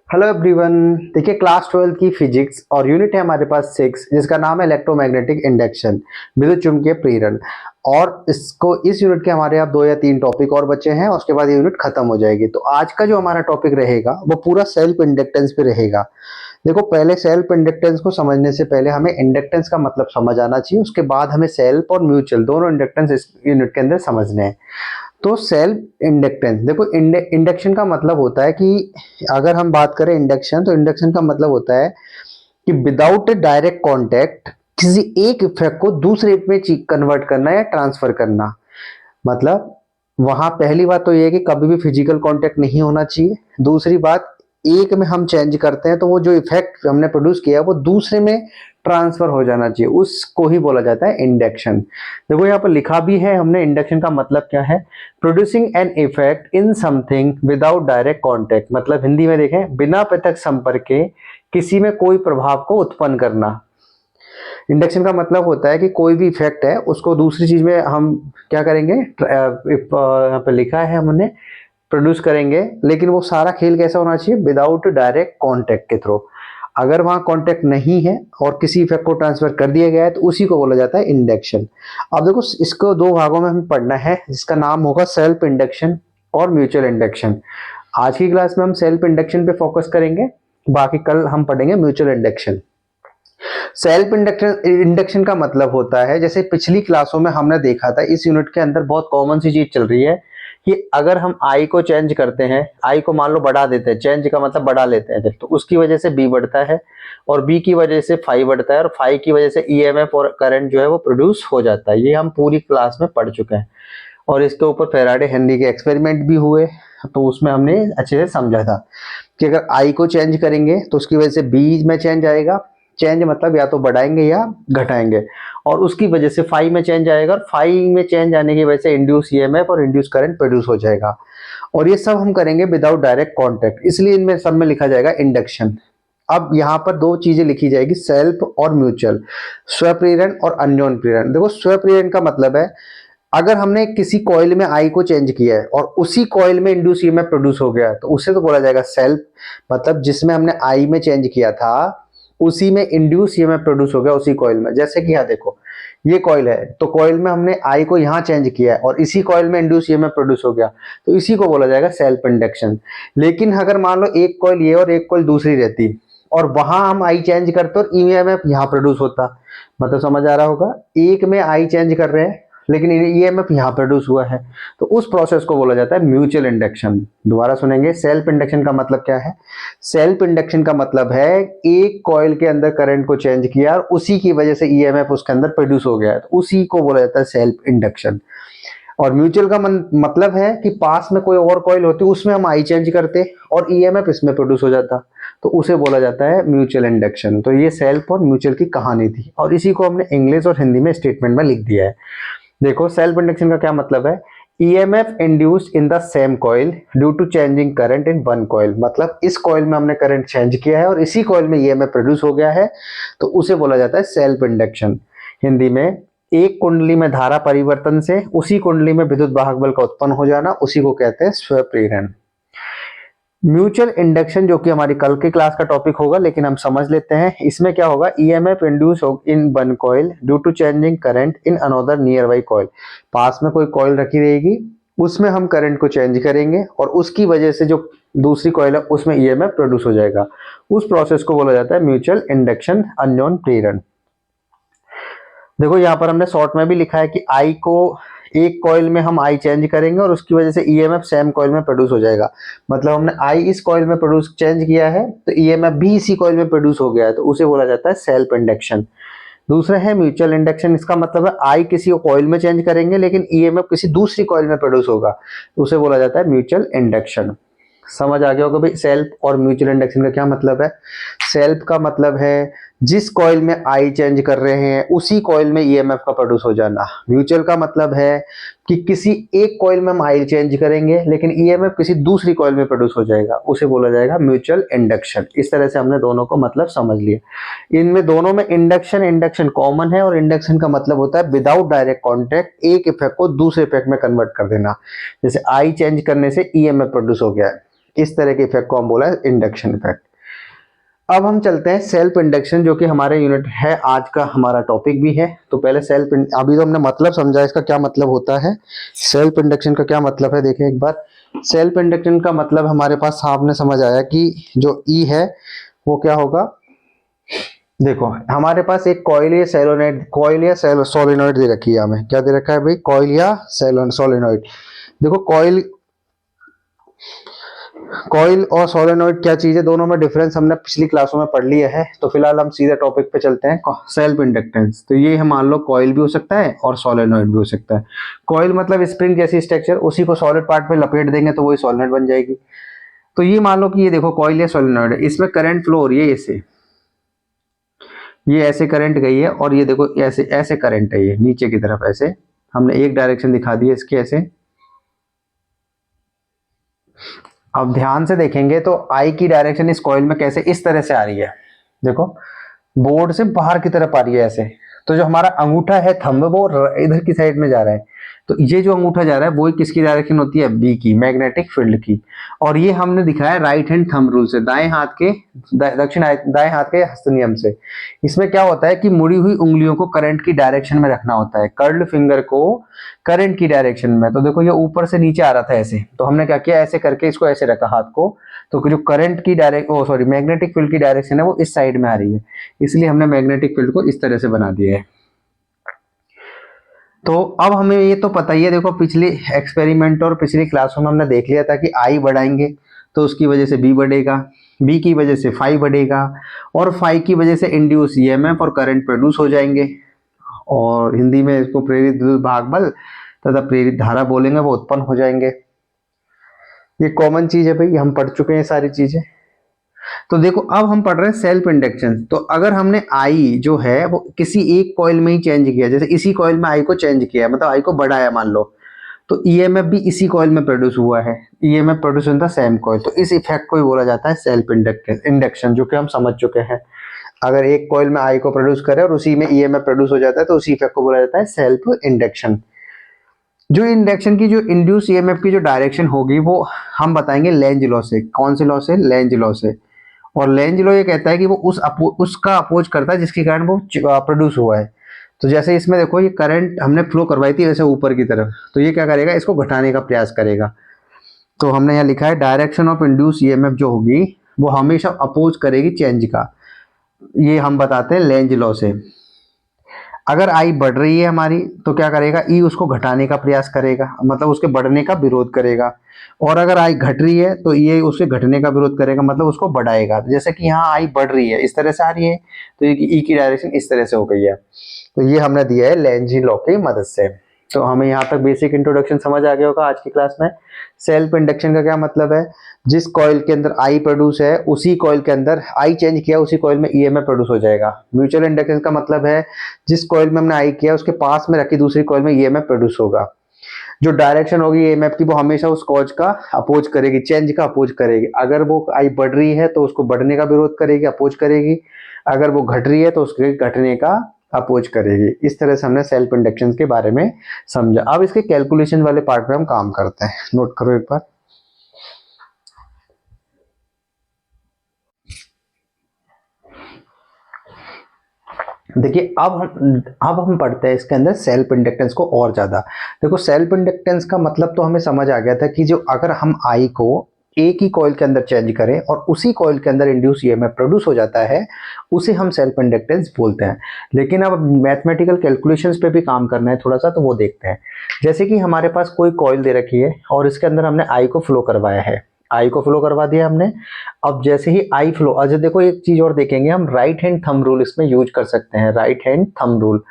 Hello everyone. देखिए class 12 की physics और यूनिट है हमारे पास 6 जिसका नाम है इलेक्ट्रोमैग्नेटिक इंडक्शन, विद्युत चुम्बकीय प्रेरण। और इसको इस यूनिट के हमारे आप 2 या 3 टॉपिक और बचे हैं, उसके बाद ये यूनिट खत्म हो जाएगी। तो आज का जो हमारा टॉपिक रहेगा वो पूरा सेल्फ इंडक्टेंस पे रहेगा। देखो पहले सेल्फ इंडक्टेंस को समझने से पहले हमें इंडक्टेंस का मतलब समझ आना चाहिए, उसके बाद हमें सेल्फ और म्यूचुअल दोनों इंडक्टेंस इस यूनिट के अंदर समझने हैं। तो सेल्फ इंडक्टेंस देखो, इंडक्शन का मतलब होता है कि अगर हम बात करें इंडक्शन, तो इंडक्शन का मतलब होता है कि विदाउट डायरेक्ट कांटेक्ट किसी एक इफेक्ट को दूसरे में कन्वर्ट करना या ट्रांसफर करना। मतलब वहां पहली बात तो ये है कि कभी भी फिजिकल कांटेक्ट नहीं होना चाहिए। दूसरी बात, एक में हम चेंज करते हैं तो वो जो इफेक्ट हमने प्रोड्यूस किया वो दूसरे में ट्रांसफर हो जाना चाहिए, उसको ही बोला जाता है इंडक्शन। देखो यहाँ पर लिखा भी है हमने, इंडक्शन का मतलब क्या है, producing an effect in something without direct contact. मतलब हिंदी में देखें, बिना प्रत्यक्ष संपर्क के किसी में कोई प्रभाव को उत्पन्न करना। इंडक्शन का मतलब होता है कि कोई भी इफेक्ट है उसको दूसरी चीज में हम क्या करेंगे, यहाँ पे लिखा है हमने प्रोड्यूस करेंगे, लेकिन वो सारा खेल कैसा होना चाहिए, विदाउट डायरेक्ट कांटेक्ट के थ्रू। अगर वहां कांटेक्ट नहीं है और किसी इफेक्ट को ट्रांसफर कर दिया गया है तो उसी को बोला जाता है इंडक्शन। अब देखो इसको दो भागों में हमें पढ़ना है, जिसका नाम होगा सेल्फ इंडक्शन और म्यूचुअल इंडक्शन। आज की क्लास में हम सेल्फ इंडक्शन पे फोकस करेंगे, बाकी कल हम पढ़ेंगे mutual induction. Self induction induction का मतलब होता है, जैसे पिछली क्लासों में हमने देखा था, इस यूनिट के अंदर बहुत कॉमन सी चीज चल रही है कि अगर हम आई को चेंज करते हैं, आई को मान लो बढ़ा देते हैं, चेंज का मतलब बढ़ा लेते हैं, तो उसकी वजह से बी बढ़ता है और बी की वजह से फाइव बढ़ता है और फाइव की वजह से ईएमएफ और करंट जो है वो प्रोड्यूस हो जाता है। ये हम पूरी क्लास में पढ़ चुके हैं और इसके ऊपर फैराडे हेनरी के एक्सपेरिमेंट भी हुए, तो उसमें हमने अच्छे से समझा था कि अगर आई को चेंज करेंगे तो उसकी वजह से बी में चेंज आएगा। चेंज मतलब या तो बढ़ाएंगे या घटाएंगे, और उसकी वजह से फाइव में चेंज आएगा और फाइव में चेंज आने की वजह से इंड्यूस ईएमएफ और इंड्यूस करंट प्रोड्यूस हो जाएगा। और ये सब हम करेंगे विदाउट डायरेक्ट कांटेक्ट, इसलिए इनमें सब में लिखा जाएगा इंडक्शन। अब यहाँ पर दो चीजें लिखी जाएगी, सेल्फ और म्यूचुअल, स्वप्रेरण और अन्योन प्रेरण। देखो स्वप्रेरण का मतलब है, अगर हमने किसी कॉइल में आई को चेंज किया है और उसी कॉइल में इंड्यूस ईएमएफ प्रोड्यूस हो गया है तो उसे तो बोला जाएगा सेल्फ। मतलब जिसमें हमने आई में चेंज किया था उसी में इंड्यूस ईएमएफ प्रोड्यूस हो गया उसी कॉइल में। जैसे कि यहाँ देखो, ये कॉइल है तो कॉइल में हमने आई को यहाँ चेंज किया है और इसी कॉइल में इंड्यूस ईएमएफ प्रोड्यूस हो गया, तो इसी को बोला जाएगा सेल्फ इंडक्शन। लेकिन अगर मान लो एक कॉइल ये और एक कॉइल दूसरी रहती और वहां हम आई चेंज करते और ईएमएफ यहाँ प्रोड्यूस होता, मतलब समझ आ रहा होगा, एक में आई चेंज कर रहे हैं लेकिन ईएमएफ यहाँ प्रोड्यूस हुआ है, तो उस प्रोसेस को बोला जाता है म्यूचुअल इंडक्शन। दोबारा सुनेंगे, सेल्फ इंडक्शन का मतलब क्या है। सेल्फ इंडक्शन का मतलब है एक कॉइल के अंदर करंट को चेंज किया और उसी की वजह से ईएमएफ उसके अंदर प्रोड्यूस हो गया है, तो उसी को बोला जाता है सेल्फ इंडक्शन। और म्यूचुअल का मतलब है कि पास में कोई और कॉइल होती उसमें हम आई चेंज करते और ईएमएफ इसमें प्रोड्यूस हो जाता, तो उसे बोला जाता है म्यूचुअल इंडक्शन। तो ये सेल्फ और म्यूचुअल की कहानी थी और इसी को हमने इंग्लिश और हिंदी में स्टेटमेंट में लिख दिया है। देखो सेल्फ इंडक्शन का क्या मतलब है, EMF induced in the same coil due to changing current in one coil. मतलब इस कॉइल में हमने करंट चेंज किया है और इसी कॉइल में ईएमएफ प्रोड्यूस हो गया है, तो उसे बोला जाता है सेल्फ इंडक्शन। हिंदी में एक कुंडली में धारा परिवर्तन से उसी कुंडली में विद्युत वाहक बल का उत्पन्न हो जाना, उसी को कहते हैं स्वप्रेरण। म्यूचुअल इंडक्शन जो कि हमारी कल की क्लास का टॉपिक होगा, लेकिन हम समझ लेते हैं इसमें क्या होगा। EMF induce in one coil due to changing current in another nearby coil. पास में कोई कॉइल रखी रहेगी, उसमें हम करंट को चेंज करेंगे और उसकी वजह से जो दूसरी कॉइल है उसमें ईएमएफ प्रोड्यूस हो जाएगा। उस प्रोसेस को बोला जाता है म्यूचुअल इंडक्शन, अन्योन प्रेरण। देखो यहाँ पर हमने शॉर्ट में भी लिखा है कि आई को एक कॉइल में हम आई चेंज करेंगे और उसकी वजह से ईएमएफ सेम कॉइल में प्रोड्यूस हो जाएगा। मतलब हमने आई इस कॉइल में प्रोड्यूस चेंज किया है तो ईएमएफ भी इसी कॉइल में प्रोड्यूस हो गया है, तो उसे बोला जाता है सेल्फ इंडक्शन। दूसरा है म्यूचुअल इंडक्शन, इसका मतलब है आई किसी कॉइल में चेंज करेंगे लेकिन ईएमएफ किसी दूसरी कॉइल में प्रोड्यूस होगा, तो उसे बोला जाता है म्यूचुअल इंडक्शन। समझ आ गया होगा भाई सेल्फ और म्यूचुअल इंडक्शन का क्या मतलब है। सेल्फ का मतलब है जिस कॉइल में आई चेंज कर रहे हैं उसी कॉइल में ईएमएफ का प्रोड्यूस हो जाना। म्यूचुअल का मतलब है कि किसी एक कॉइल में हम आई चेंज करेंगे लेकिन ईएमएफ किसी दूसरी कॉइल में प्रोड्यूस हो जाएगा, उसे बोला जाएगा म्यूचुअल इंडक्शन। इस तरह से हमने दोनों को मतलब समझ लिया। इनमें दोनों में इंडक्शन इंडक्शन कॉमन है और इंडक्शन का मतलब होता है विदाउट डायरेक्ट कॉन्टेक्ट एक इफेक्ट को दूसरे इफेक्ट में कन्वर्ट कर देना। जैसे आई चेंज करने से ईएमएफ प्रोड्यूस हो गया है, इस तरह के इफेक्ट को हम बोला है इंडक्शन इफेक्ट। अब हम चलते हैं सेल्फ इंडक्शन, जो कि हमारे यूनिट है, आज का हमारा टॉपिक भी है। तो पहले अभी तो हमने मतलब समझा इसका क्या मतलब होता है, सेल्फ इंडक्शन का क्या मतलब है। देखिए एक बार, सेल्फ इंडक्शन का मतलब हमारे पास सामने समझ आया कि जो ई है वो क्या होगा। देखो हमारे पास एक कॉइल या सोलेनॉइड, कॉइल या सोलेनॉइड दे रखी है हमें, क्या दे रखा है भाई, कॉइल या सोलेनॉइड। देखो कॉइल और सोलेनॉइड क्या चीज है, दोनों में डिफरेंस हमने पिछली क्लासों में पढ़ लिया है। तो फिलहाल हम सीधे टॉपिक पे चलते हैं, सेल्फ इंडक्टेंस। तो ये हम मान लो कॉइल भी हो सकता है और सोलेनॉइड भी हो सकता है। कॉइल मतलब स्प्रिंग जैसी स्ट्रक्चर, उसी को सॉलिड पार्ट पे लपेट देंगे तो वही सोलेनॉइड बन जाएगी। तो ये मान लो कि ये देखो कॉइल या सोलेनॉइड है, इसमें करंट फ्लो हो रही है, इससे ये ऐसे करंट गई है और ये देखो ऐसे ऐसे करंट है, ये नीचे की तरफ ऐसे हमने एक डायरेक्शन दिखा दी है इसकी ऐसे। अब ध्यान से देखेंगे तो आई की डायरेक्शन इस कॉइल में कैसे इस तरह से आ रही है, देखो बोर्ड से बाहर की तरफ आ रही है ऐसे। तो जो हमारा अंगूठा है थंब वो इधर की साइड में जा रहा है, तो ये जो अंगूठा जा रहा है वो किसकी डायरेक्शन होती है, बी की, मैग्नेटिक फील्ड की। और ये हमने दिखाया राइट हैंड थंब रूल से, दाएं हाथ के दाएं हाथ के हस्त नियम से। इसमें क्या होता है कि मुड़ी हुई उंगलियों को करंट की डायरेक्शन में रखना होता है, कर्ल्ड फिंगर को करंट की डायरेक्शन में। तो देखो ये ऊपर से नीचे आ रहा था ऐसे, तो हमने क्या किया, ऐसे करके इसको ऐसे रखा हाथ को, तो जो करंट की मैग्नेटिक फील्ड की डायरेक्शन है वो इस साइड में आ रही है, इसलिए हमने मैग्नेटिक फील्ड को इस तरह से बना दिया है। तो अब हमें ये तो पता ही है, देखो पिछले एक्सपेरिमेंट और पिछली क्लासों में हमने देख लिया था कि आई बढ़ाएंगे तो उसकी वजह से बी बढ़ेगा, बी की वजह से फाई बढ़ेगा, और फाई की वजह से इंड्यूस ईएमएफ और करंट प्रोड्यूस हो जाएंगे। और हिंदी में इसको प्रेरित विद्युत भाग बल तथा प्रेरित धारा बोलेंगे, वो उत्पन्न हो जाएंगे। ये कॉमन चीज है भाई, हम पढ़ चुके हैं सारी चीजें। तो देखो अब हम पढ़ रहे हैं सेल्फ इंडक्शन। तो अगर हमने आई जो है वो किसी एक कॉइल में ही चेंज किया, जैसे इसी कॉइल में आई को चेंज किया, मतलब आई को बढ़ाया मान लो, तो ईएमएफ भी इसी कॉइल में प्रोड्यूस हुआ है, EMF produce in the same coil. तो इस इफेक्ट को ही बोला जाता है सेल्फ इंडक्शन, जो कि हम समझ चुके हैं। अगर एक कॉइल में आई को प्रोड्यूस करे और उसी में ईएमएफ प्रोड्यूस हो जाता है तो उसी इफेक्ट को बोला जाता है सेल्फ इंडक्शन। जो इंडक्शन की जो इंड्यूस ईएमएफ की जो डायरेक्शन होगी वो हम बताएंगे लेंज लॉ से। कौन से लॉ से, लेंज लॉ से। और लेंज लॉ ये कहता है कि वो उसका अपोज करता है जिसके कारण वो प्रोड्यूस हुआ है। तो जैसे इसमें देखो ये करंट हमने फ्लो करवाई थी वैसे ऊपर की तरफ, तो ये क्या करेगा, इसको घटाने का प्रयास करेगा। तो हमने यहाँ लिखा है डायरेक्शन ऑफ इंड्यूस ईएमएफ जो होगी वो हमेशा अपोज करेगी चेंज का, ये हम बताते हैं लेंज लॉ से। अगर आई बढ़ रही है हमारी तो क्या करेगा, ई उसको घटाने का प्रयास करेगा, मतलब उसके बढ़ने का विरोध करेगा। और अगर आई घट रही है तो ये उसके घटने का विरोध करेगा, मतलब उसको बढ़ाएगा। जैसे कि यहाँ आई बढ़ रही है, इस तरह से आ रही है, तो ई की डायरेक्शन इस तरह से हो गई है। तो ये हमने दिया है लेंज लॉ की मदद से। तो हमें यहाँ तक बेसिक इंट्रोडक्शन समझ आ गया होगा आज की क्लास में। सेल्फ इंडक्शन का क्या मतलब है, जिस कॉइल के अंदर आई प्रोड्यूस है उसी कॉइल के अंदर आई चेंज किया उसी कॉइल में ईएमएफ प्रोड्यूस हो जाएगा। म्यूचुअल इंडक्टेंस का मतलब है जिस कॉइल में हमने आई किया उसके पास में रखी दूसरी कॉइल में ईएमएफ प्रोड्यूस होगा। जो डायरेक्शन होगी ईएमएफ की वो हमेशा उस कॉज का अपोज करेगी, चेंज का अपोज करेगी। अगर वो आई बढ़ रही है तो उसको बढ़ने का विरोध करेगी, अपोज करेगी। अगर वो घट रही है तो उसके घटने का अपोज करेगी। इस तरह से हमने सेल्फ इंडक्शन के बारे में समझा। अब इसके कैलकुलेशन वाले पार्ट में हम काम करते हैं, नोट करो एक बार। देखिए अब हम पढ़ते हैं इसके अंदर सेल्फ इंडक्टेंस को और ज्यादा। देखो सेल्फ इंडक्टेंस का मतलब तो हमें समझ आ गया था कि जो अगर हम आई को एक ही कॉइल के अंदर चेंज करें और उसी कॉइल के अंदर इंड्यूस ईएमएफ प्रोड्यूस हो जाता है, उसे हम सेल्फ इंडक्टेंस बोलते हैं। लेकिन अब मैथमेटिकल कैलकुलेशंस पे भी काम करना है थोड़ा सा, तो वो देखते हैं। जैसे कि हमारे पास कोई कॉइल दे रखी है और इसके अंदर हमने आई को फ्लो करवाया है, आई को फ्लो करवा दिया हमने। अब जैसे ही आई फ्लो, अच्छा देखो एक चीज और देखेंगे हम, राइट हैंड थंब रूल इसमें यूज कर सकते हैं। राइट हैंड थंब रूल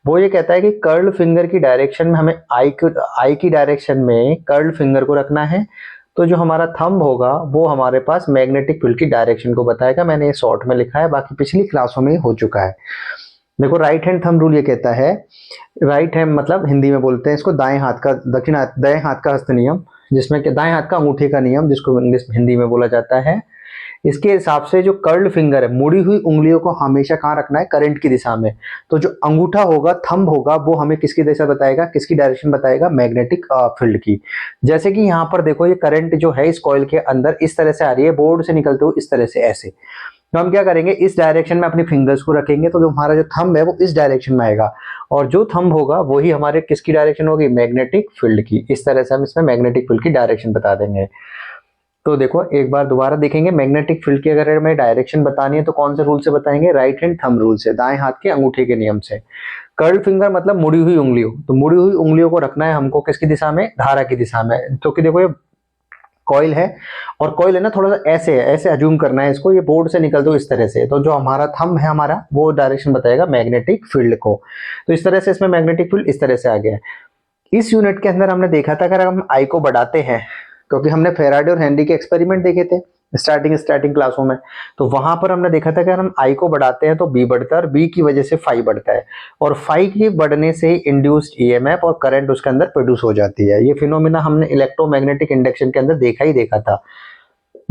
वो ये कहता है कि कर्ल फिंगर की डायरेक्शन में हमें आई की डायरेक्शन में कर्ल फिंगर को रखना है। तो जो हमारा थंब होगा वो हमारे पास मैग्नेटिक फील्ड की डायरेक्शन को बताएगा। मैंने ये शॉर्ट में लिखा है, बाकी पिछली क्लासों में हो चुका है। देखो राइट हैंड थंब रूल ये कहता है, राइट हैंड मतलब हिंदी में बोलते हैं इसको दाएं हाथ का दाएं हाथ का हस्त नियम, जिसमें कि दाएं हाथ का अंगूठे का नियम, जिसको इंग्लिश हिंदी में बोला जाता है। इसके हिसाब से जो कर्ल्ड फिंगर है, मुड़ी हुई उंगलियों को हमेशा कहाँ रखना है, करंट की दिशा में। तो जो अंगूठा होगा, थंब होगा, वो हमें किसकी दिशा बताएगा, किसकी डायरेक्शन बताएगा, मैग्नेटिक फील्ड की। जैसे कि यहाँ पर देखो, ये करंट जो है इस कॉइल के अंदर इस तरह से आ रही है, बोर्ड से निकलते हुए इस तरह से ऐसे। तो हम क्या करेंगे, इस डायरेक्शन में अपनी फिंगर्स को रखेंगे, तो जो हमारा जो थंब है वो इस डायरेक्शन में आएगा, और जो थंब होगा वही हमारे किसकी डायरेक्शन होगी, मैग्नेटिक फील्ड की। इस तरह से हम इसमें मैग्नेटिक फील्ड की डायरेक्शन बता देंगे। तो देखो एक बार दोबारा देखेंगे, मैग्नेटिक फील्ड की अगर हमें डायरेक्शन बतानी है तो कौन से रूल से बताएंगे, राइट हैंड थंब रूल से, दाएं हाथ के अंगूठे के नियम से। कर्ल फिंगर मतलब मुड़ी हुई उंगलियों, तो मुड़ी हुई उंगलियों को रखना है हमको किसकी दिशा में, धारा की दिशा में। तो कि देखो ये कॉइल है, और कॉइल है ना थोड़ा सा ऐसे है, ऐसे अज्यूम करना है इसको, ये बोर्ड से निकल दो इस तरह से, तो जो हमारा थंब है हमारा वो डायरेक्शन बताएगा मैग्नेटिक फील्ड को। तो इस तरह से इसमें मैग्नेटिक फील्ड इस तरह से आ गया है। इस यूनिट के अंदर हमने देखा था, अगर हम आई को बढ़ाते हैं, क्योंकि हमने फेराडे और हेनरी के एक्सपेरिमेंट देखे थे स्टार्टिंग क्लासों में, तो वहां पर हमने देखा था कि अगर हम आई को बढ़ाते हैं तो बी बढ़ता है, और बी की वजह से फाई बढ़ता है, और फाई के बढ़ने से ही इंड्यूस्ड ईएमएफ और करंट उसके अंदर प्रोड्यूस हो जाती है। ये फिनोमिना हमने इलेक्ट्रोमैग्नेटिक इंडक्शन के अंदर देखा ही देखा था।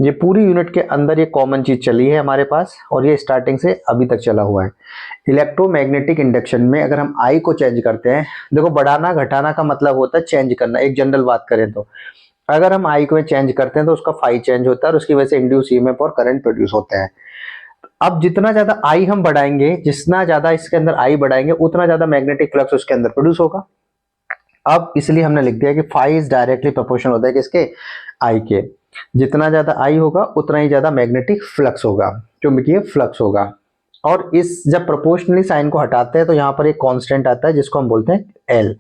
ये पूरी यूनिट के अंदर ये कॉमन चीज चली है हमारे पास, और ये स्टार्टिंग से अभी तक चला हुआ है। इलेक्ट्रोमैग्नेटिक इंडक्शन में अगर हम आई को चेंज करते हैं, देखो बढ़ाना घटाना का मतलब होता है चेंज करना, एक जनरल बात करें तो अगर हम आई को चेंज करते हैं तो उसका फाई चेंज होता है, और उसकी वजह से इंड्यूस ईएमएफ और करंट प्रोड्यूस होते हैं। अब जितना ज्यादा आई हम बढ़ाएंगे, जितना ज्यादा इसके अंदर आई बढ़ाएंगे, उतना ज्यादा मैग्नेटिक फ्लक्स उसके अंदर प्रोड्यूस होगा। अब इसलिए हमने लिख दिया कि फाई इज डायरेक्टली प्रोपोर्शनल होता है किसके, आई के। जितना ज्यादा आई होगा उतना ही ज्यादा मैग्नेटिक फ्लक्स होगा, चुंबकीय फ्लक्स होगा। और इस जब प्रोपोर्शनली साइन को हटाते हैं तो यहाँ पर एक कांस्टेंट आता है जिसको हम बोलते हैं एल,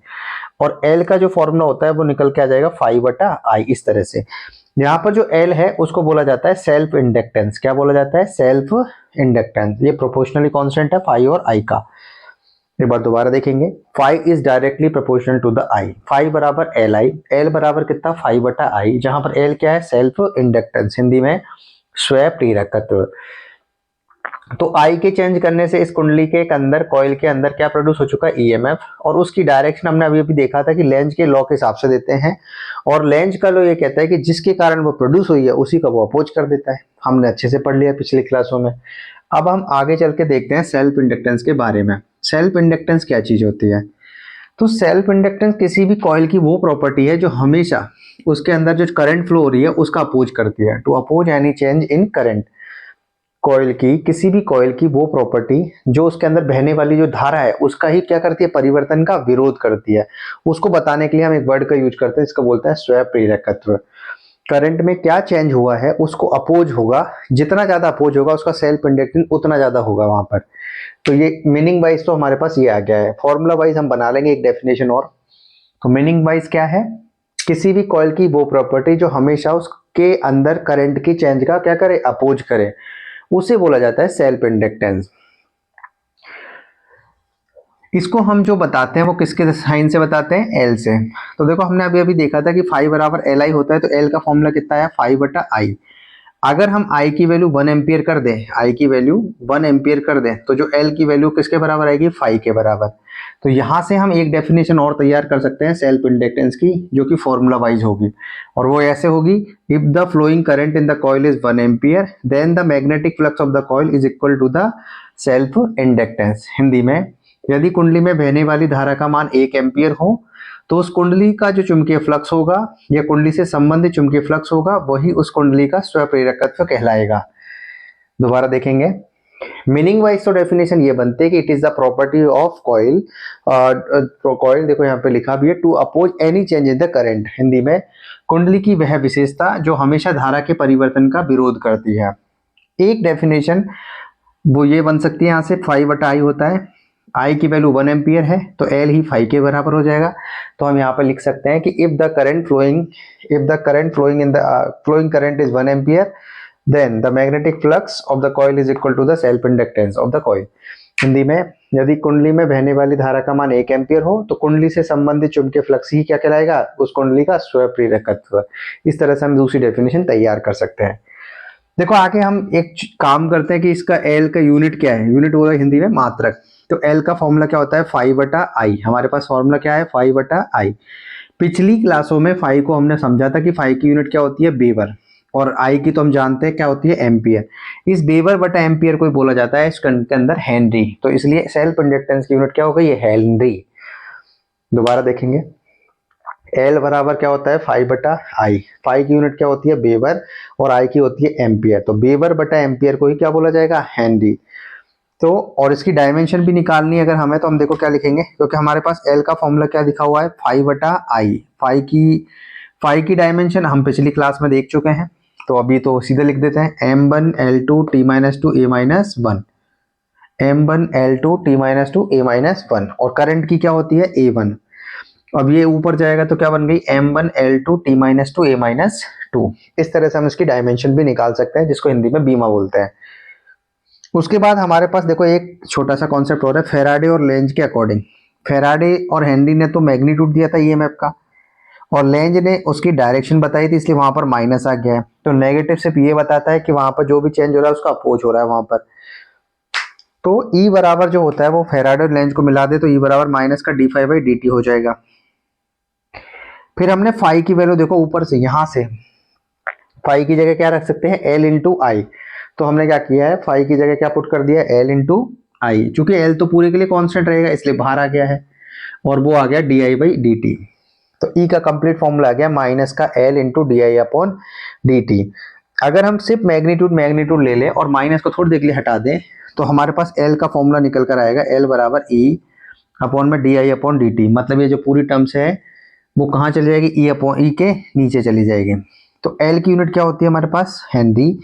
और एल का जो फॉर्मूला होता है वो निकल के आ जाएगा फाई बटा आई, इस तरह से। यहाँ पर जो एल है उसको बोला जाता है सेल्फ इंडक्टेंस। क्या बोला जाता है, सेल्फ इंडक्टेंस। ये प्रोपोर्शनली कांस्टेंट है फाई और आई का। एक बार दोबारा देखेंगे, phi is directly proportional to the I, phi बराबर एल आई, एल बराबर कितना, फाई बटा आई, जहां पर एल क्या है, सेल्फ इंडक्टेंस, हिंदी में स्वयं प्रेरकत्व। तो आई के चेंज करने से इस कुंडली के अंदर, कॉइल के अंदर क्या प्रोड्यूस हो चुका है, ईएमएफ, और उसकी डायरेक्शन हमने अभी अभी देखा था कि लेंज के लॉ के हिसाब से देते हैं, और लेंज का लॉ ये कहता है कि जिसके कारण वो प्रोड्यूस हुई है उसी का वो अपोज कर देता है। हमने अच्छे से पढ़ लिया पिछली क्लासों में। अब हम आगे चल के देखते हैं सेल्फ इंडक्टेंस के बारे में। सेल्फ इंडक्टेंस क्या चीज होती है, तो सेल्फ इंडक्टेंस किसी भी कॉइल की वो प्रॉपर्टी है जो हमेशा उसके अंदर जो करंट फ्लो हो रही है उसका अपोज करती है। To oppose any change in current, coil की, किसी भी कॉइल की वो प्रॉपर्टी जो उसके अंदर बहने वाली जो धारा है उसका ही क्या करती है, परिवर्तन का विरोध करती है। उसको बताने के लिए हम एक वर्ड का यूज करते हैं, इसको बोलते हैं स्वयं प्रेरकत्व। करंट में क्या चेंज हुआ है उसको अपोज होगा, जितना ज्यादा अपोज होगा उसका सेल्फ इंडक्टेंस उतना ज्यादा होगा वहां पर। तो ये मीनिंग वाइज तो हमारे पास ये आ गया है, फॉर्मूला वाइज हम बना लेंगे एक डेफिनेशन और। तो मीनिंग वाइज क्या है, किसी भी कॉइल की वो प्रॉपर्टी जो हमेशा उसके अंदर करंट की चेंज का क्या करे, अपोज करे, उसे बोला जाता है सेल्फ इंडक्टेंस। इसको हम जो बताते हैं वो किसके साइन से बताते हैं, एल से। तो देखो हमने अभी अभी देखा था कि फाई बराबर एल आई होता है, तो एल का फॉर्मूला कितना है, फाई बटा आई। अगर हम आई की वैल्यू 1 एम्पियर कर दें, आई की वैल्यू 1 एम्पियर कर दें, तो जो एल की वैल्यू किसके बराबर आएगी, फाई के बराबर। तो यहां से हम एक डेफिनेशन और तैयार कर सकते हैं सेल्फ इंडक्टेंस की, जो कि फॉर्मूला वाइज होगी, और वो ऐसे होगी, if the flowing current in the coil is 1 ampere then the magnetic flux of the coil is equal to the self inductance. Hindi में, यदि कुंडली में बहने वाली धारा का मान 1 एम्पियर हो तो उस कुंडली का जो चुंबकीय फ्लक्स होगा या कुंडली से संबंधित चुंबकीय फ्लक्स होगा वही उस कुंडली का स्वप्रेरकत्व कहलाएगा। दोबारा देखेंगे, मीनिंग वाइज तो डेफिनेशन ये बनते हैं कि it is the property of coil, coil देखो यहाँ पे लिखा भी है, to oppose any change in the current. Hindi में, कुंडली की वह विशेषता जो हमेशा धारा के परिवर्तन का विरोध करती है। एक डेफिनेशन वो ये बन सकती है, यहाँ से फाई बटा आई होता है, आई की वैल्यू 1 एम्पियर है तो एल ही फाई के बराबर हो जाएगा। तो हम यहाँ पर लिख सकते हैं कि if the current flowing in the flowing current is 1 ampere then the magnetic flux of the coil is equal to the self inductance of the coil. Hindi में, यदि कुंडली में बहने वाली धारा का मान 1 एम्पियर हो तो कुंडली से संबंधित चुंबकीय फ्लक्स ही क्या कहलाएगा, उस कुंडली का स्वप्रेरकत्व। इस तरह से हम दूसरी डेफिनेशन तैयार कर सकते हैं। देखो आगे हम एक काम करते हैं कि इसका एल का यूनिट क्या है, यूनिट बोला हिंदी में मात्रक। तो एल का फॉर्मूला क्या होता है, फाई बटा आई। हमारे पास फॉर्मूला क्या है, फाई बटा आई। पिछली क्लासों में फाई को हमने समझा था कि फाई की यूनिट क्या होती है, वेबर, और आई की तो हम जानते हैं क्या होती है, एम्पियर। इस वेबर बटा एम्पियर को ही बोला जाता है इस के अंदर हेनरी। तो इसलिए सेल्फ इंडक्टेंस की यूनिट क्या हो गई, ये हेनरी। दोबारा देखेंगे, एल बराबर क्या होता है, फाइव बटा आई। फाइव की यूनिट क्या होती है, वेबर, और आई की होती है एम्पियर। तो वेबर बटा एम्पियर को ही क्या बोला जाएगा, हेनरी। तो और इसकी डायमेंशन भी निकालनी है अगर हमें, तो हम देखो क्या लिखेंगे, क्योंकि हमारे पास एल का फॉर्मूला क्या दिखा हुआ है, फाइव बटा आई। फाइव की डायमेंशन हम पिछली क्लास में देख चुके हैं, तो अभी तो सीधे लिख देते हैं, M one L two T minus two A minus one, M one L two T minus two A minus one, और करंट की क्या होती है, ए वन। अब ये ऊपर जाएगा तो क्या बन गई, M one L two T minus two A minus two. इस तरह से हम इसकी डायमेंशन भी निकाल सकते हैं, जिसको हिंदी में बीमा बोलते हैं। उसके बाद हमारे पास देखो एक छोटा सा कॉन्सेप्ट हो रहा है, फेराडे और लेंज के अकॉर्डिंग। फेराडे और हेनरी ने तो मैग्नीट्यूड दिया था ईएमएफ का, और लेंज ने उसकी डायरेक्शन बताई थी, इसलिए वहां पर माइनस आ गया है। तो नेगेटिव सिर्फ ये बताता है कि वहां पर जो भी चेंज हो रहा है उसका अपोज हो रहा है वहां पर। तो ई बराबर जो होता है वो फेराडे और लेंज को मिला दे तो ई बराबर माइनस का D five by D T हो जाएगा। फिर हमने फाई की वैल्यू देखो ऊपर से, यहां से फाई की जगह क्या रख सकते हैं, एल इंटू आई। तो हमने क्या किया है, फाई की जगह क्या पुट कर दिया, एल इंटू आई। चूंकि एल तो पूरे के लिए कांस्टेंट रहेगा इसलिए बाहर आ गया है, और वो आ गया D I by D T. तो ई का कंप्लीट फॉर्मूला आ गया माइनस का L into D I upon D T. अगर हम सिर्फ मैग्नीट्यूड मैग्नीट्यूड ले लें और माइनस को थोड़ी देर के लिए हटा दें, तो हमारे पास एल का फॉर्मूला निकल कर आएगा, एल बराबर ई अपॉन में D I upon D T. मतलब ये जो पूरी टर्म्स है वो कहाँ चली जाएगी, ई अपॉन ई के नीचे चली जाएगी। तो एल की यूनिट क्या होती है हमारे पास, हेनरी।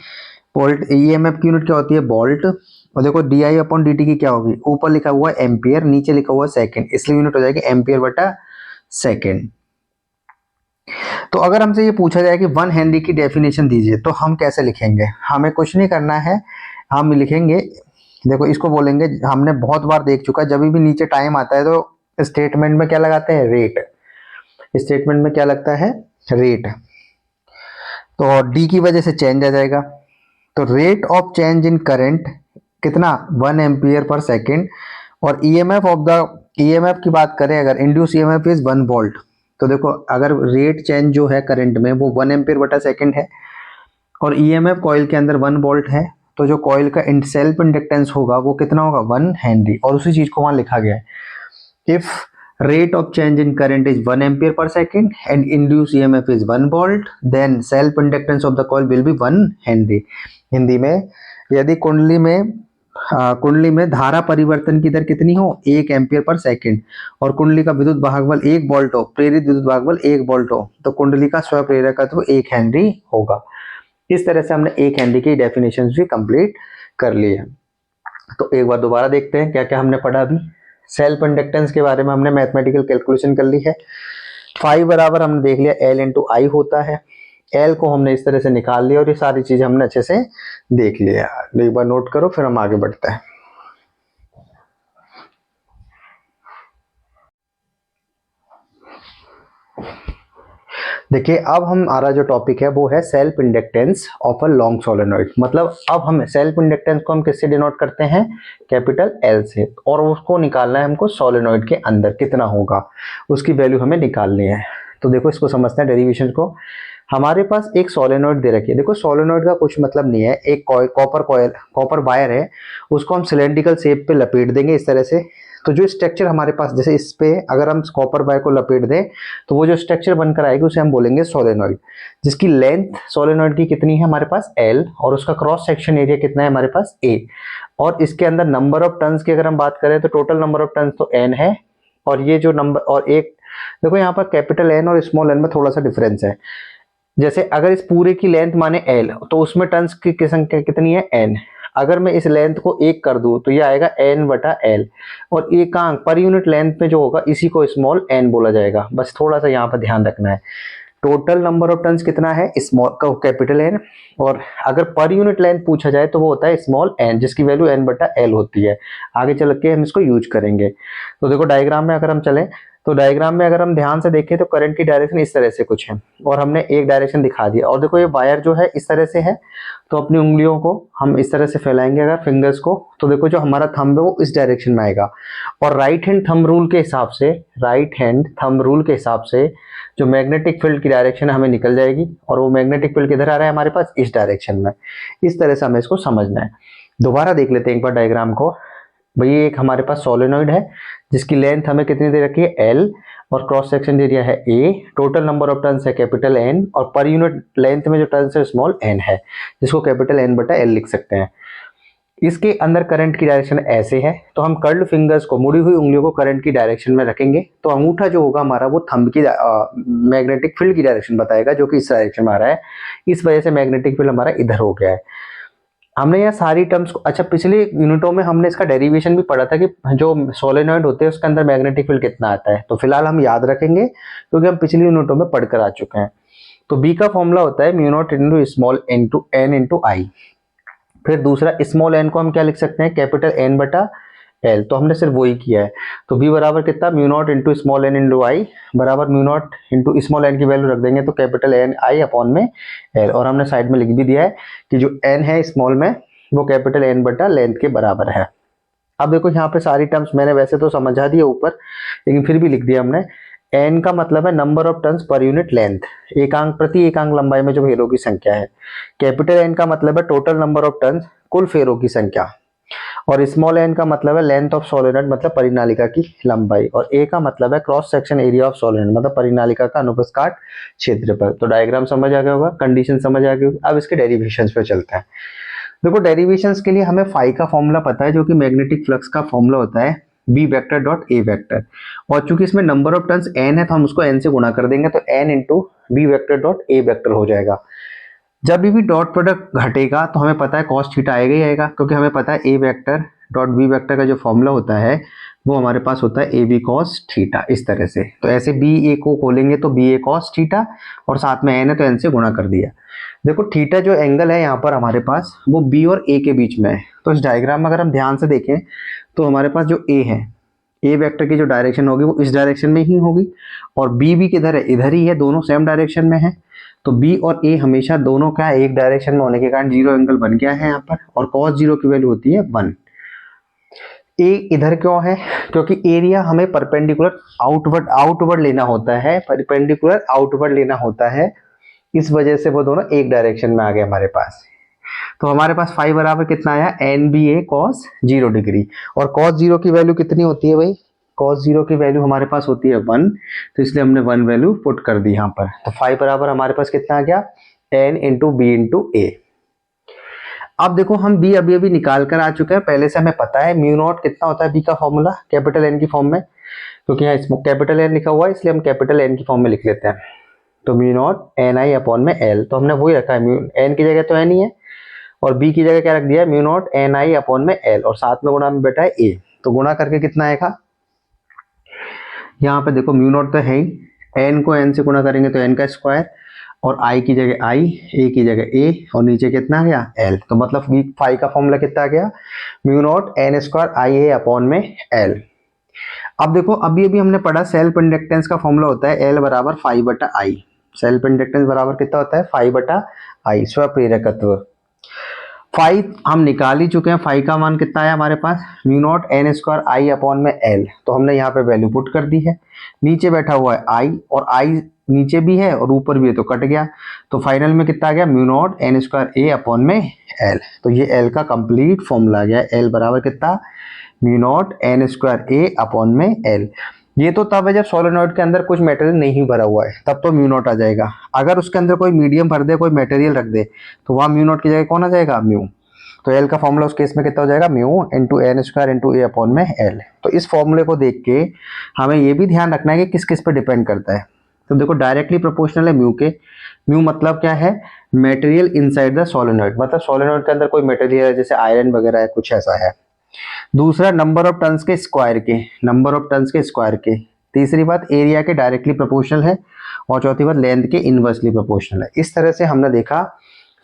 वोल्ट, ईएमएफ की यूनिट क्या होती है, वोल्ट। और देखो D I upon D T की क्या होगी, ऊपर लिखा हुआ है एम्पियर, नीचे लिखा हुआ है सेकंड, इसलिए यूनिट हो जाएगी एम्पियर बटा सेकंड। तो अगर हमसे ये पूछा जाए कि वन हेनरी की डेफिनेशन दीजिए, तो हम कैसे लिखेंगे, हमें कुछ नहीं करना है, हम लिखेंगे, देखो इसको बोलेंगे, हमने बहुत बार देख चुका है, जब भी नीचे टाइम आता है तो स्टेटमेंट में क्या लगाते हैं, रेट। स्टेटमेंट में क्या लगता है, रेट। तो डी की वजह से चेंज आ जाएगा, तो rate of change in current कितना, 1 एम्पियर पर सेकेंड। और ईएमएफ ऑफ द, ईएमएफ की बात करें अगर, इंड्यूस ईएमएफ इज 1 वोल्ट। तो देखो अगर रेट चेंज जो है करंट में वो 1 एम्पियर बटा सेकेंड है, और ईएमएफ कॉइल के अंदर 1 वोल्ट है, तो जो कॉइल का सेल्फ इंडक्टेंस होगा वो कितना होगा, 1 हेनरी। और उसी चीज को वहां लिखा गया है, if rate of change in current is 1 ampere per second and induced EMF is 1 volt, then self inductance of the coil will be 1 Henry। Hindi में यदि कुंडली में धारा परिवर्तन की दर कितनी हो, 1 एम्पियर पर सेकंड, और कुंडली का विद्युत भागबल 1 वोल्ट हो, प्रेरित विद्युत भागबल 1 वोल्ट हो, तो कुंडली का स्वप्रेरकत्व 1 हेनरी होगा। इस तरह से हमने 1 हेनरी की डेफिनेशन भी कंप्लीट कर ली है। तो एक बार दोबारा देखते हैं क्या क्या हमने पढ़ा अभी। सेल्फ इंडक्टेंस के बारे में हमने मैथमेटिकल कैलकुलेशन कर ली है। फाइव बराबर हमने देख लिया एल इंटू आई होता है, एल को हमने इस तरह से निकाल लिया, और ये सारी चीजें हमने अच्छे से देख लिया। एक बार नोट करो फिर हम आगे बढ़ते हैं। देखिए अब हमारा जो टॉपिक है वो है self inductance of a long solenoid. मतलब अब हम सेल्फ इंडक्टेंस को हम किससे डिनोट करते हैं, कैपिटल एल से, और उसको निकालना है हमको सोलेनॉइड के अंदर कितना होगा, उसकी वैल्यू हमें निकालनी है। तो देखो इसको समझते हैं डेरिवेशन को। हमारे पास एक सोलेनॉइड दे रखी है, देखो सोलेनॉइड का कुछ मतलब नहीं है, एक कॉपर वायर है, उसको हम सिलेंड्रिकल शेप पे लपेट देंगे इस तरह से। तो जो स्ट्रक्चर हमारे पास, जैसे इस पे अगर हम कॉपर वायर को लपेट दें तो वो जो स्ट्रक्चर बनकर आएगी उसे हम बोलेंगे सोलेनॉइड, जिसकी लेंथ सोलेनॉइड की कितनी है हमारे पास L, और उसका क्रॉस सेक्शन एरिया कितना है हमारे पास A। और इसके अंदर नंबर ऑफ टर्न्स की अगर हम बात करें तो टोटल नंबर ऑफ टर्न्स तो N है, और ये जो नंबर, और एक देखो यहाँ पर कैपिटल N और स्मॉल n में थोड़ा सा डिफरेंस है। जैसे अगर इस पूरे की लेंथ माने L, तो उसमें टर्न्स की संख्या कितनी है N। अगर मैं इस लेंथ को 1 कर दूं तो ये आएगा N बटा L, और एकांक पर यूनिट लेंथ में जो होगा इसी को स्मॉल n बोला जाएगा। बस थोड़ा सा यहाँ पर ध्यान रखना है। टोटल नंबर ऑफ टर्न्स कितना है, स्मॉल का कैपिटल N, और अगर पर यूनिट लेंथ पूछा जाए तो वो होता है स्मॉल n, जिसकी वैल्यू n बटा L होती है। आगे चल के हम इसको यूज करेंगे। तो देखो डायग्राम में अगर हम चलें, तो डायग्राम में अगर हम ध्यान से देखें तो करंट की डायरेक्शन इस तरह से कुछ है और हमने एक डायरेक्शन दिखा दिया। और देखो ये वायर जो है इस तरह से है, तो अपनी उंगलियों को हम इस तरह से फैलाएंगे अगर फिंगर्स को, तो देखो जो हमारा थंब है वो इस डायरेक्शन में आएगा। और राइट हैंड थंब रूल के हिसाब से, राइट हैंड थंब रूल के हिसाब से जो मैग्नेटिक फील्ड की डायरेक्शन हमें निकल जाएगी, और वो मैग्नेटिक फील्ड किधर आ रहा है हमारे पास, इस डायरेक्शन में। इस तरह से हमें इसको समझना है। दोबारा देख लेते हैं एक बार डायग्राम को। भाई एक हमारे पास सोलेनॉइड है जिसकी लेंथ हमें कितनी दे रखी है, L, और क्रॉस सेक्शन एरिया है A, total number of turns है कैपिटल N, और पर यूनिट लेंथ में जो टर्न्स है स्मॉल n है, जिसको कैपिटल N बटा L लिख सकते हैं। इसके अंदर करंट की डायरेक्शन ऐसे है, तो हम कर्ल्ड फिंगर्स को, मुड़ी हुई उंगलियों को करंट की डायरेक्शन में रखेंगे, तो अंगूठा जो होगा हमारा वो थंब की मैग्नेटिक फील्ड की डायरेक्शन बताएगा, जो कि इस डायरेक्शन में आ रहा है। इस वजह से मैग्नेटिक फील्ड हमारा इधर हो गया है। हमने यहाँ सारी टर्म्स को, अच्छा पिछले यूनिटों में हमने इसका डेरिवेशन भी पढ़ा था कि जो सोलेनॉइड होते हैं उसके अंदर मैग्नेटिक फील्ड कितना आता है, तो फिलहाल हम याद रखेंगे क्योंकि हम पिछली यूनिटों में पढ़कर आ चुके हैं। तो बी का फॉर्मूला होता है mu naught into small into N into I. फिर दूसरा स्मॉल एन को हम क्या लिख सकते हैं, कैपिटल एन बटा एल, तो हमने सिर्फ वही किया है। तो बी बराबर कितना, mu naught into small N into I बराबर mu naught into small N की वैल्यू रख देंगे तो कैपिटल एन आई अपॉन में एल, और हमने साइड में लिख भी दिया है कि जो एन है स्मॉल में वो कैपिटल एन बटा लेंथ के बराबर है। अब देखो यहाँ पे सारी टर्म्स मैंने वैसे तो समझा दिया ऊपर, लेकिन फिर भी लिख दिया हमने। एन का मतलब है number of turns per unit length, एकांक प्रति एकांक लंबाई में जो फेरों की संख्या है। कैपिटल एन का मतलब है टोटल नंबर ऑफ टर्न्स, कुल फेरों की संख्या। और स्मॉल एन का मतलब है लेंथ ऑफ सोलेनॉइड, मतलब परिनालिका की लंबाई। और ए का मतलब है cross section area of solenoid, मतलब परिनालिका का अनुप्रस्थ क्षेत्रफल। तो डायग्राम समझ आ गया होगा, कंडीशन समझ आ गई होगी। अब इसके डेरिवेशंस पे चलते हैं। देखो डेरिवेशंस के लिए हमें फाई का फॉर्मूला पता है, जो कि मैग्नेटिक फ्लक्स का फॉर्मूला होता है B vector dot A vector. और चूंकि इसमें नंबर ऑफ टर्न्स एन है तो हम उसको एन से गुणा कर देंगे, तो N into B vector dot A vector हो जाएगा। जब भी डॉट प्रोडक्ट घटेगा तो हमें पता है कॉस थीटा आएगा ही आएगा, क्योंकि हमें पता है ए वेक्टर डॉट बी वेक्टर का जो फॉर्मूला होता है वो हमारे पास होता है ए बी कॉस थीटा, इस तरह से। तो ऐसे बी ए को खोलेंगे तो बी ए कॉस थीटा, और साथ में एन है तो एन से गुणा कर दिया। देखो थीटा जो एंगल है यहाँ पर हमारे पास वो बी और ए के बीच में है। तो इस डायग्राम में अगर हम ध्यान से देखें तो हमारे पास जो ए है, ए वेक्टर की जो डायरेक्शन होगी वो इस डायरेक्शन में ही होगी, और बी भी किधर है, इधर ही है, दोनों सेम डायरेक्शन में है। तो बी और ए हमेशा दोनों क्या एक डायरेक्शन में होने के कारण जीरो एंगल बन गया है यहाँ पर, और कॉस जीरो की वैल्यू होती है 1। ए इधर क्यों है, क्योंकि एरिया हमें परपेंडिकुलर आउटवर्ड लेना होता है, परपेंडिकुलर आउटवर्ड लेना होता है, इस वजह से वो दोनों एक डायरेक्शन में आ गए हमारे पास। तो हमारे पास फाई बराबर कितना आया, एन बी ए कॉस 0 डिग्री। और कॉस 0 की वैल्यू कितनी होती है भाई, कॉस 0 की वैल्यू हमारे पास होती है 1, तो इसलिए हमने 1 वैल्यू पुट कर दी यहाँ पर। तो फाई बराबर हमारे पास कितना आ गया, एन इंटू बी इंटू ए। अब देखो हम बी अभी अभी निकाल कर आ चुके हैं, पहले से हमें पता है म्यू नॉट कितना होता है बी का फॉर्मूला, कैपिटल एन की फॉर्म में, क्योंकि यहाँ कैपिटल एन लिखा हुआ है इसलिए हम कैपिटल एन की फॉर्म में लिख लेते हैं। तो mu naught N I upon में एल, तो हमने वही रखा है, म्यू एन की जगह तो एन ही है, और बी की जगह क्या रख दिया है, mu naught N I upon में एल, और साथ में गुणा में बैठा है ए। तो गुणा करके कितना आएगा, यहाँ पे देखो म्यू नॉट तो है ही, एन को एन से गुणा करेंगे तो एन का स्क्वायर, और आई की जगह आई, ए की जगह ए, और नीचे कितना आ गया एल। तो मतलब बी फाई का फॉर्मूला कितना आ गया, mu naught N square I A upon में एल। अब देखो अभी अभी हमने पढ़ा सेल्फ इंडक्टेंस का फॉर्मूला होता है एल बराबर फाई बटा आई। सेल्फ इंडक्टेंस बराबर कितना होता है, फाई बटा आई, स्वप्रेरकत्व। फाई हम निकाल ही चुके हैं, फाई का मान कितना है हमारे पास, mu naught N square I upon में एल, तो हमने यहाँ पे वैल्यू पुट कर दी है। नीचे बैठा हुआ है आई, और आई नीचे भी है और ऊपर भी है तो कट गया, तो फाइनल में कितना आ गया, म्यू नॉट एन स्क्वायर ए अपॉन में एल। तो ये एल का कंप्लीट फॉर्मूला आ गया, एल बराबर कितना, म्यू नॉट एन स्क्वायर ए अपॉन में एल। ये तो तब है जब सोलेनॉइड के अंदर कुछ मटेरियल नहीं भरा हुआ है, तब तो म्यू नॉट आ जाएगा। अगर उसके अंदर कोई मीडियम भर दे, कोई मटेरियल रख दे, तो वहाँ म्यू नॉट की जगह कौन आ जाएगा, म्यू। तो एल का फॉर्मूला उस केस में कितना हो जाएगा, mu into N square into A upon में एल। तो इस फॉर्मूले को देख के हमें ये भी ध्यान रखना है कि किस किस पे डिपेंड करता है। तो देखो डायरेक्टली प्रोपोर्शनल है म्यू के, म्यू मतलब क्या है, मटेरियल इनसाइड द सोलेनॉइड, मतलब सोलेनॉइड के अंदर कोई मटेरियल है जैसे आयरन वगैरह है, कुछ ऐसा है। दूसरा नंबर ऑफ टर्न्स के स्क्वायर के, नंबर ऑफ टर्न्स के स्क्वायर के। तीसरी बात एरिया के डायरेक्टली प्रोपोर्शनल है, और चौथी बात लेंथ के इनवर्सली प्रोपोर्शनल है। इस तरह से हमने देखा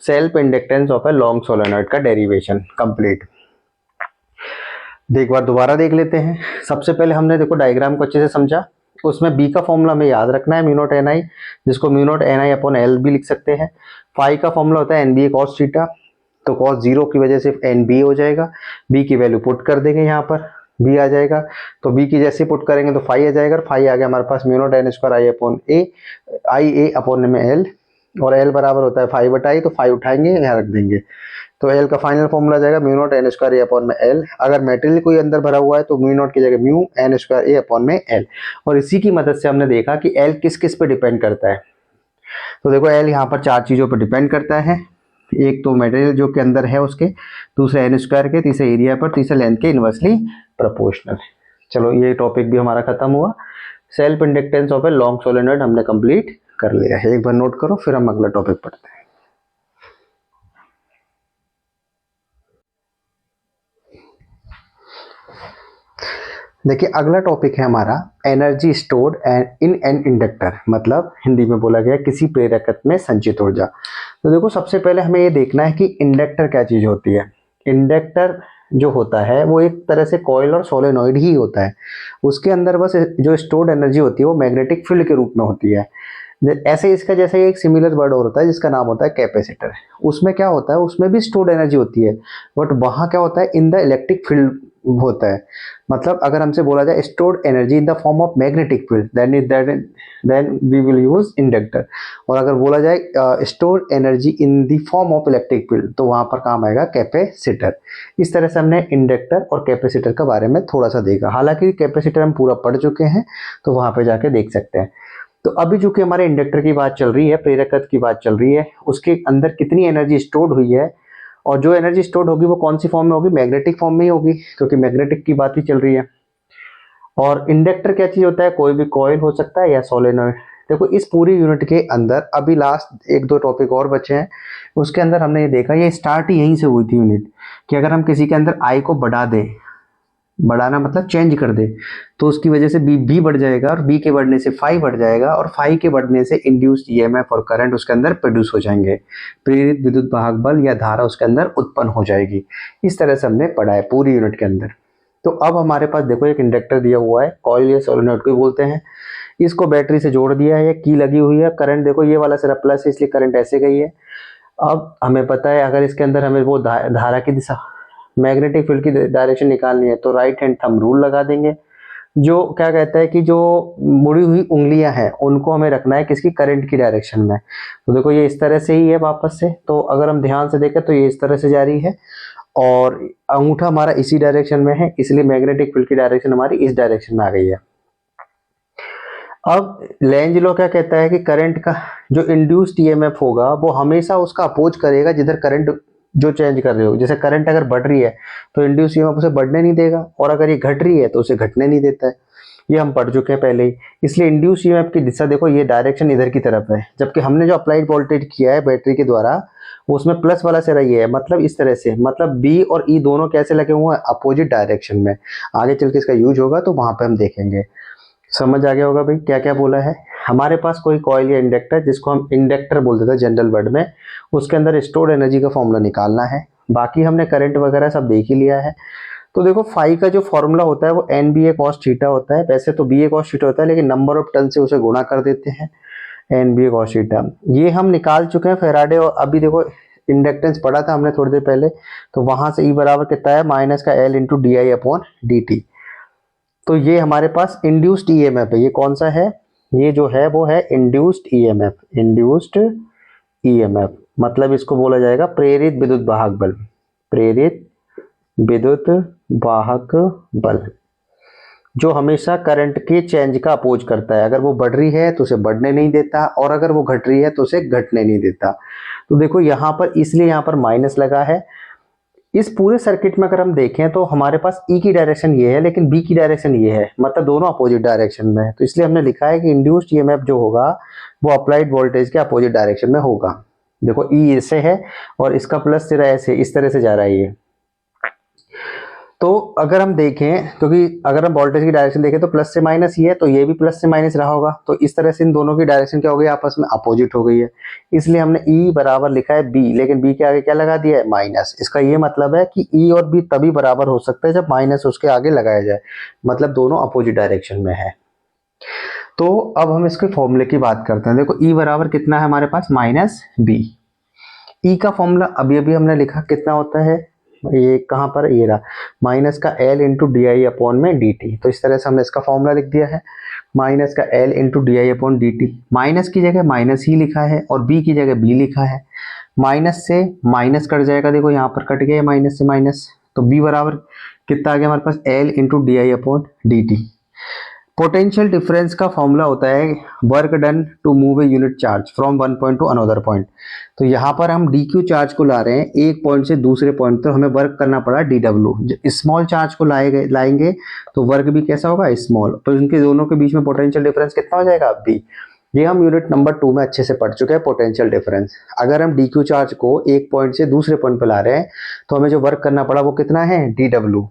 self inductance of a long solenoid का डेरिवेशन कंप्लीट। एक बार दोबारा देख लेते हैं। सबसे पहले हमने देखो डायग्राम को अच्छे से समझा, उसमें बी का फॉर्मूला हमें याद रखना है म्यू नॉट एन आई, जिसको mu naught N I upon L भी लिख सकते हैं। फाई का फॉर्मूला होता है एन बी ए कॉस थीटा, तो कॉस जीरो की वजह से एन बी हो जाएगा। बी की वैल्यू पुट कर देंगे यहाँ पर, बी आ जाएगा, तो बी की जैसे पुट करेंगे तो फाई आ जाएगा, फाई आ गया हमारे पास mu naught N square I upon A, I A upon में एल, और एल बराबर होता है फाई बटा आई, तो फाई उठाएंगे यहाँ रख देंगे, तो एल का फाइनल फॉर्मूला आ जाएगा म्यू नॉट एन स्क्वायर ए अपॉन में एल। अगर मेटेरियल कोई अंदर भरा हुआ है तो म्यू नॉट की जगह म्यू एन स्क्वायर ए अपॉन में एल। और इसी की मदद से हमने देखा कि एल किस किस पे डिपेंड करता है। तो देखो एल यहाँ पर 4 चीज़ों पर डिपेंड करता है, एक तो मटेरियल जो के अंदर है उसके, दूसरे एन स्क्वायर के, तीसरे एरिया पर, तीसरे लेंथ के इनवर्सली प्रोपोर्शनल। चलो ये टॉपिक भी हमारा खत्म हुआ। Self inductance of a long solenoid हमने कंप्लीट कर लिया है। एक बार नोट करो, फिर हम अगला टॉपिक पढ़ते हैं। देखिए अगला टॉपिक है हमारा energy stored in an inductor, मतलब हिंदी में बोला गया किसी प्रेरकत्व में संचित ऊर्जा। तो देखो सबसे पहले हमें ये देखना है कि इंडक्टर क्या चीज होती है। इंडक्टर जो होता है वो एक तरह से कॉइल और सोलेनॉइड ही होता है, उसके अंदर बस जो स्टोर्ड एनर्जी होती है वो मैग्नेटिक फील्ड के रूप में होती है। ऐसे इसका जैसे एक सिमिलर वर्ड और होता है जिसका नाम होता है कैपेसिटर। उसमें क्या होता है, उसमें भी स्टोर्ड एनर्जी होती है, बट वहाँ क्या होता है, इन द इलेक्ट्रिक फील्ड होता है। मतलब अगर हमसे बोला जाए stored energy in the form of magnetic field, then we will use inductor. और अगर बोला जाए stored energy in the form of electric field, तो वहाँ पर काम आएगा कैपेसिटर। इस तरह से हमने इंडक्टर और कैपेसिटर के बारे में थोड़ा सा देखा, हालांकि कैपेसिटर हम पूरा पढ़ चुके हैं, तो वहाँ पे जाके देख सकते हैं। तो अभी चूंकि हमारे इंडक्टर की बात चल रही है, प्रेरकत्व की बात चल रही है, उसके अंदर कितनी एनर्जी स्टोर्ड हुई है, और जो एनर्जी स्टोर्ड होगी वो कौन सी फॉर्म में होगी, मैग्नेटिक फॉर्म में ही होगी, क्योंकि मैग्नेटिक की बात ही चल रही है। और इंडक्टर क्या चीज होता है, कोई भी कॉइल हो सकता है या सोलेनॉइड। देखो इस पूरी यूनिट के अंदर अभी लास्ट 1-2 टॉपिक और बचे हैं, उसके अंदर हमने ये देखा, ये स्टार्ट ही यहीं से हुई थी यूनिट, कि अगर हम किसी के अंदर आई को बढ़ा दें, बढ़ाना मतलब चेंज कर दे, तो उसकी वजह से बी भी बढ़ जाएगा, और बी के बढ़ने से फाई बढ़ जाएगा, और फाई के बढ़ने से इंड्यूस्ड ईएमएफ और करंट उसके अंदर प्रोड्यूस हो जाएंगे, प्रेरित विद्युत वाहक बल या धारा उसके अंदर उत्पन्न हो जाएगी। इस तरह से हमने पढ़ा है पूरी यूनिट के अंदर। तो अब हमारे पास देखो एक इंडक्टर दिया हुआ है, कॉइल या सोलेनॉइड को बोलते हैं, इसको बैटरी से जोड़ दिया है, की लगी हुई है, करंट देखो ये वाला सिर्फ प्लस है इसलिए करंट ऐसे गई है। अब हमें पता है अगर इसके अंदर हमें वो धारा की दिशा, मैग्नेटिक फील्ड की डायरेक्शन निकालनी है, तो राइट हैंड थंब रूल लगा देंगे, जो क्या कहता है कि जो मुड़ी हुई उंगलियां हैं उनको हमें रखना है किसकी, करंट की डायरेक्शन में। तो देखो ये इस तरह से ही है वापस से, तो अगर हम ध्यान से देखें तो ये इस तरह से जा रही है, और अंगूठा हमारा इसी डायरेक्शन में है, इसलिए मैग्नेटिक फील्ड की डायरेक्शन हमारी इस डायरेक्शन में आ गई है। अब लेंज लॉ क्या कहता है कि करंट का जो इंड्यूस्ड ईएमएफ होगा वो हमेशा उसका अपोज करेगा जिधर करंट जो चेंज कर रहे हो। जैसे करंट अगर बढ़ रही है तो इंड्यूस ईएमएफ उसे बढ़ने नहीं देगा, और अगर ये घट रही है तो उसे घटने नहीं देता है, ये हम पढ़ चुके हैं पहले ही। इसलिए इंड्यूस ईएमएफ की दिशा देखो ये डायरेक्शन इधर की तरफ है, जबकि हमने जो अप्लाइड वोल्टेज किया है बैटरी के द्वारा उसमें प्लस वाला सिरा ये है, मतलब इस तरह से, मतलब बी और ई दोनों कैसे लगे हुए हैं, अपोजिट डायरेक्शन में। आगे चल के इसका यूज होगा तो वहां पे हम देखेंगे। समझ आ गया होगा भाई क्या क्या बोला है। हमारे पास कोई कॉइल या इंडक्टर, जिसको हम इंडक्टर बोलते थे जनरल वर्ड में, उसके अंदर स्टोर्ड एनर्जी का फॉर्मूला निकालना है। बाकी हमने करंट वगैरह सब देख ही लिया है। तो देखो फाई का जो फॉर्मूला होता है वो एन बी ए कॉस थीटा होता है, वैसे तो बी ए कॉस थीटा होता है, लेकिन नंबर ऑफ टर्न से उसे गुणा कर देते हैं, एन बी ए कॉस थीटा। ये हम निकाल चुके हैं फेराडे, और अभी देखो इंडक्टेंस पढ़ा था हमने थोड़ी देर पहले, तो वहां से ई बराबर कितना है, माइनस का L into D I upon D T. तो ये हमारे पास इंड्यूस्ड ईएमएफ है, ये कौन सा है, ये जो है वो है इंड्यूस्ड ईएमएफ। इंड्यूस्ड ईएमएफ मतलब इसको बोला जाएगा प्रेरित विद्युत वाहक बल, प्रेरित विद्युत वाहक बल, जो हमेशा करंट के चेंज का अपोज करता है। अगर वो बढ़ रही है तो उसे बढ़ने नहीं देता, और अगर वो घट रही है तो उसे घटने नहीं देता। तो देखो यहाँ पर इसलिए यहाँ पर माइनस लगा है। इस पूरे सर्किट में अगर हम देखें तो हमारे पास ई की डायरेक्शन ये है, लेकिन बी की डायरेक्शन ये है, मतलब दोनों अपोजिट डायरेक्शन में है। तो इसलिए हमने लिखा है कि इंड्यूस्ड ईएमएफ जो होगा वो अप्लाइड वोल्टेज के अपोजिट डायरेक्शन में होगा। देखो ई ऐसे है और इसका प्लस सिरा ऐसे इस तरह से जा रहा है ये। तो अगर हम देखें, क्योंकि अगर हम वोल्टेज की डायरेक्शन देखें तो प्लस से माइनस ही है, तो ये भी प्लस से माइनस रहा होगा, तो इस तरह से इन दोनों की डायरेक्शन क्या हो गई, आपस में अपोजिट हो गई है। इसलिए हमने ई बराबर लिखा है बी, लेकिन बी के आगे क्या लगा दिया है, माइनस। इसका ये मतलब है कि ई और बी तभी बराबर हो सकता है जब माइनस उसके आगे लगाया जाए, मतलब दोनों अपोजिट डायरेक्शन में है। तो अब हम इसके फॉर्मूले की बात करते हैं। देखो E बराबर कितना है हमारे पास, माइनस बी। ई का फॉर्मूला अभी अभी हमने लिखा, कितना होता है, ये कहाँ पर, ये रहा, माइनस का L into D I upon में डी टी। तो इस तरह से हमने इसका फॉर्मूला लिख दिया है, माइनस का L into D I upon D T. Minus की जगह माइनस ही लिखा है और बी की जगह बी लिखा है। माइनस से माइनस कट जाएगा, देखो यहाँ पर कट गया माइनस से माइनस, तो बी बराबर कितना आ गया हमारे पास, L into D I upon D T. Potential difference का फॉर्मूला होता है work done to move a unit charge from one point to another point. तो यहाँ पर हम डी क्यू चार्ज को ला रहे हैं एक पॉइंट से दूसरे पॉइंट, तो हमें वर्क करना पड़ा डी डब्ल्यू। स्मॉल चार्ज को लाएंगे तो वर्क भी कैसा होगा, स्मॉल। तो इनके दोनों के बीच में पोटेंशियल डिफरेंस कितना हो जाएगा, बी। ये हम यूनिट नंबर 2 में अच्छे से पढ़ चुके हैं, पोटेंशियल डिफरेंस। अगर हम डी क्यू चार्ज को एक पॉइंट से दूसरे पॉइंट पर ला रहे हैं तो हमें जो वर्क करना पड़ा वो कितना है, डी डब्ल्यू।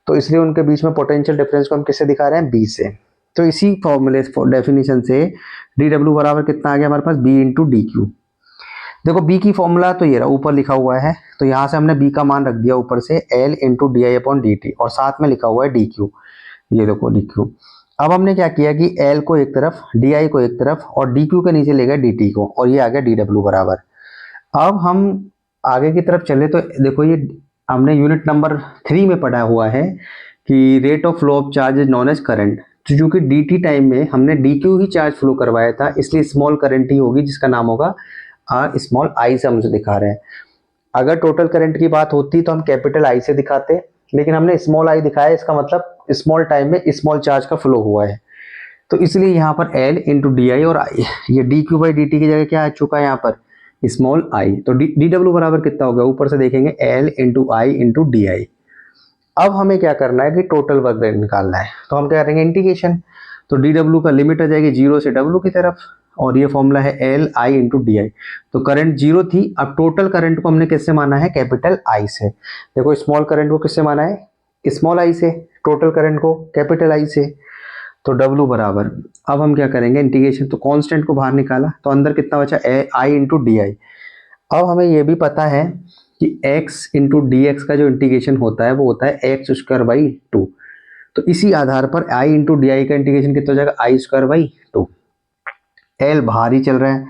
तो इसलिए उनके बीच में पोटेंशियल डिफरेंस को हम किससे दिखा रहे हैं, बी से। तो इसी फॉर्मूले डेफिनेशन से डी डब्ल्यू बराबर कितना आ गया हमारे पास, बी इंटू डी क्यू। देखो बी की फॉर्मूला तो ये रहा, ऊपर लिखा हुआ है, तो यहाँ से हमने बी का मान रख दिया ऊपर से, L into D I upon D T, और साथ में लिखा हुआ है डी क्यू। ये देखो डी क्यू। अब हमने क्या किया कि एल को एक तरफ, डी आई को एक तरफ, और डी क्यू के नीचे ले गए डी टी को, और ये आ गया डी डब्ल्यू बराबर। अब हम आगे की तरफ चले तो देखो ये हमने यूनिट नंबर 3 में पढ़ा हुआ है कि rate of flow of charge is known as current. तो चूंकि डी टी टाइम में हमने डी क्यू ही चार्ज फ्लो करवाया था, इसलिए स्मॉल करंट ही होगी जिसका नाम होगा आर स्मॉल आई से हम उसे दिखा रहे हैं। अगर टोटल करंट की बात होती तो हम कैपिटल आई से दिखाते, लेकिन हमने स्मॉल आई दिखाया, इसका मतलब स्मॉल टाइम में स्मॉल चार्ज का फ्लो हुआ है। तो इसलिए यहाँ पर एल इंटू डी आई और आई, ये D Q by D T की जगह क्या आ चुका है यहाँ पर, स्मॉल आई। तो डी डब्ल्यू बराबर कितना होगा, ऊपर से देखेंगे एल इंटू आई इंटू डी आई। अब हमें क्या करना है कि टोटल वर्क निकालना है, तो हम क्या करेंगे, इंटीग्रेशन। तो डी डब्ल्यू का लिमिट आ जाएगी 0 से डब्ल्यू की तरफ, और ये फॉर्मूला है एल आई इंटू डी आई। तो करंट 0 थी, अब टोटल करंट को हमने किससे माना है, कैपिटल आई से। देखो स्मॉल करंट को किससे माना है, स्मॉल आई से, टोटल करंट को कैपिटल आई से। तो डब्ल्यू बराबर, अब हम क्या करेंगे, इंटीग्रेशन, तो कांस्टेंट को बाहर निकाला, तो अंदर कितना बचा, आई इंटू डी आई। अब हमें ये भी पता है कि x इंटू डी एक्स का जो इंटीग्रेशन होता है वो होता है एक्स स्क्वायर बाई 2। तो इसी आधार पर i इंटू डी आई का इंटीग्रेशन कितना हो जाएगा, आई स्क्वायर बाई 2। एल बाहर ही चल रहा है,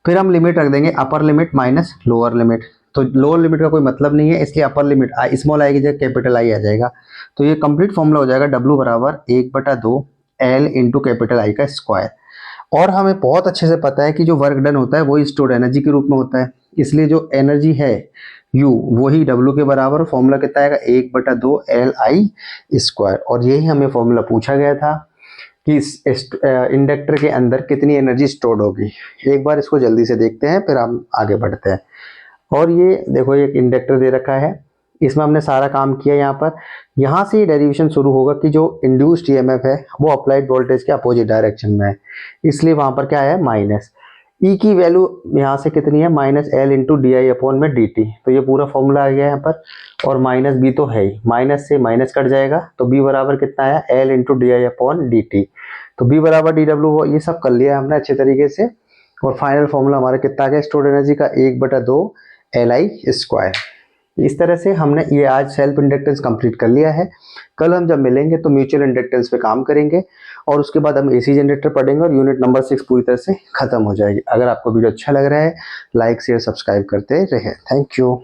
फिर हम लिमिट रख देंगे upper limit minus lower limit. तो लोअर लिमिट का कोई मतलब नहीं है, इसलिए upper limit I, small I की जगह कैपिटल आई आ जाएगा। तो ये कंप्लीट फॉर्मूला हो जाएगा डब्ल्यू बराबर 1/2 एल इंटू कैपिटल आई का स्क्वायर। और हमें बहुत अच्छे से पता है कि जो वर्क डन होता है वो स्टोर्ड एनर्जी के रूप में होता है, इसलिए जो एनर्जी है U वही W के बराबर। फॉर्मूला कितना आएगा, 1/2 एल आई स्क्वायर। और यही हमें फॉर्मूला पूछा गया था कि इस इंडक्टर के अंदर कितनी एनर्जी स्टोर्ड होगी। एक बार इसको जल्दी से देखते हैं, फिर हम आगे बढ़ते हैं। और ये देखो एक इंडक्टर दे रखा है, इसमें हमने सारा काम किया। यहाँ से डेरिवेशन शुरू होगा कि जो इंड्यूस्ड ईएमएफ है वो अप्लाइड वोल्टेज के अपोजिट डायरेक्शन में है, इसलिए वहां पर क्या है, माइनस। ई की वैल्यू यहाँ से कितनी है, minus L into D I upon में डी टी। तो ये पूरा फॉर्मूला आ गया यहाँ पर, और माइनस बी तो है ही, माइनस से माइनस कट जाएगा, तो बी बराबर कितना आया, L into D I upon D T. तो बी बराबर डी डब्ल्यू, ये सब कर लिया हमने अच्छे तरीके से। और फाइनल फॉर्मूला हमारा कितना आ गया, स्टोर्ड एनर्जी का 1/2 एल आई स्क्वायर। इस तरह से हमने ये आज सेल्फ इंडक्टेंस कंप्लीट कर लिया है। कल हम जब मिलेंगे तो म्यूचुअल इंडक्टेंस पे काम करेंगे, और उसके बाद हम एसी जनरेटर पढ़ेंगे, और यूनिट नंबर 6 पूरी तरह से खत्म हो जाएगी। अगर आपको वीडियो अच्छा लग रहा है, लाइक शेयर सब्सक्राइब करते रहे। Thank you.